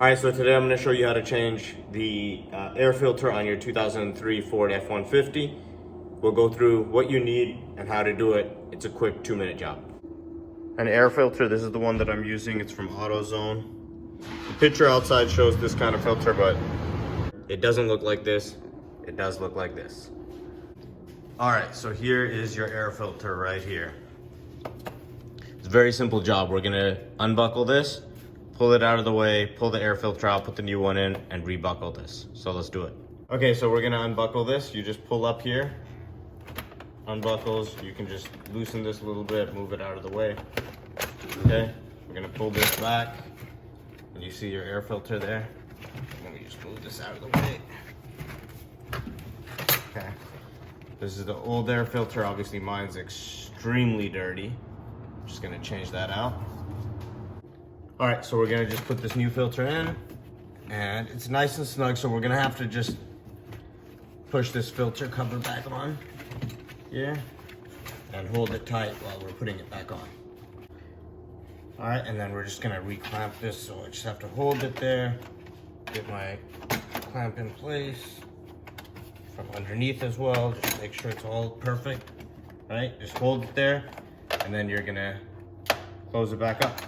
All right, so today I'm going to show you how to change the air filter on your 2003 Ford F-150. We'll go through what you need and how to do it. It's a quick 2-minute job. An air filter, this is the one that I'm using. It's from AutoZone. The picture outside shows this kind of filter, but it doesn't look like this. It does look like this. All right, so here is your air filter right here. It's a very simple job. We're gonna unbuckle this, pull it out of the way, pull the air filter out, put the new one in, and rebuckle this. So let's do it. Okay, so we're gonna unbuckle this. You just pull up here, unbuckles. You can just loosen this a little bit, move it out of the way. Okay, we're gonna pull this back, and you see your air filter there. Let me just move this out of the way. Okay, this is the old air filter. Obviously mine's extremely dirty. I'm just gonna change that out. All right, so we're gonna just put this new filter in, and it's nice and snug, so we're gonna have to just push this filter cover back on here and hold it tight while we're putting it back on. All right, and then we're just gonna reclamp this, so I just have to hold it there, get my clamp in place from underneath as well, just make sure it's all perfect, right? Just hold it there, and then you're gonna close it back up.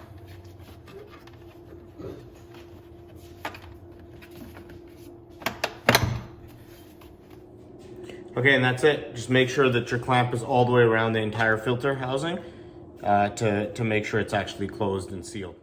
Okay, and that's it. Just make sure that your clamp is all the way around the entire filter housing to make sure it's actually closed and sealed.